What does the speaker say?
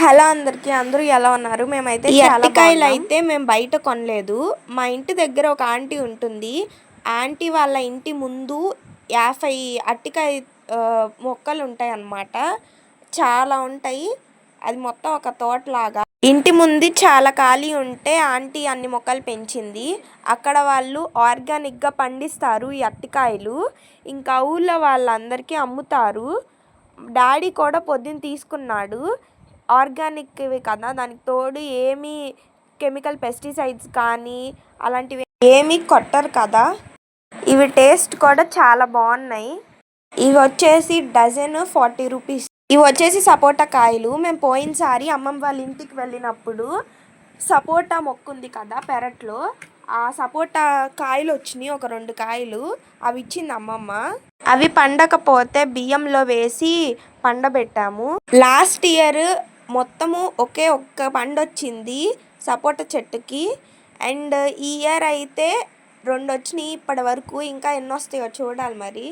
Hello అందరికీ, అందరూ ఎలా ఉన్నారు? మేమైతే ఈ చాలా అరటికాయలు బాగున్నాం. అయితే మేము బయట కొనలేదు. మా ఇంటి దగ్గర ఒక ఆంటీ ఉంటుంది. ఆంటీ వాళ్ళ ఇంటి ముందు 50 అరటికాయ మొక్కలు ఉంటాయన్నమాట. చాలా ఉంటాయి. అది మొత్తం ఒక తోటలాగా. ఇంటి ముందు చాలా ఖాళీ ఉంటే ఆంటీ అన్ని మొక్కలు పెంచింది. అక్కడ వాళ్ళు ఆర్గానిక్గా పండిస్తారు ఈ అరటికాయలు. ఇంకా ఊళ్ళో వాళ్ళందరికీ అమ్ముతారు. డాడీ కూడా పొద్దున్న తీసుకున్నాడు. ఆర్గానిక్వి కదా, దానికి తోడు ఏమీ కెమికల్ పెస్టిసైడ్స్ కానీ అలాంటివి ఏమీ కొట్టరు కదా. ఇవి టేస్ట్ కూడా చాలా బాగున్నాయి. ఇవి వచ్చేసి డజన్ 40 రూపీస్. ఇవి వచ్చేసి సపోటా కాయలు. మేము పోయినసారి అమ్మమ్మ వాళ్ళ ఇంటికి వెళ్ళినప్పుడు సపోటా మొక్క ఉంది కదా పెరట్లో, ఆ సపోటా కాయలు వచ్చినాయి. ఒక 2 కాయలు అవి ఇచ్చింది అమ్మమ్మ. అవి పండకపోతే బియ్యంలో వేసి పండబెట్టాము. లాస్ట్ ఇయర్ మొత్తము ఒక్క పండు వచ్చింది సపోటా చెట్టుకి. అండ్ ఈ ఇయర్ అయితే 2 వచ్చినాయి ఇప్పటి వరకు. ఇంకా ఎన్ని వస్తాయో చూడాలి మరి.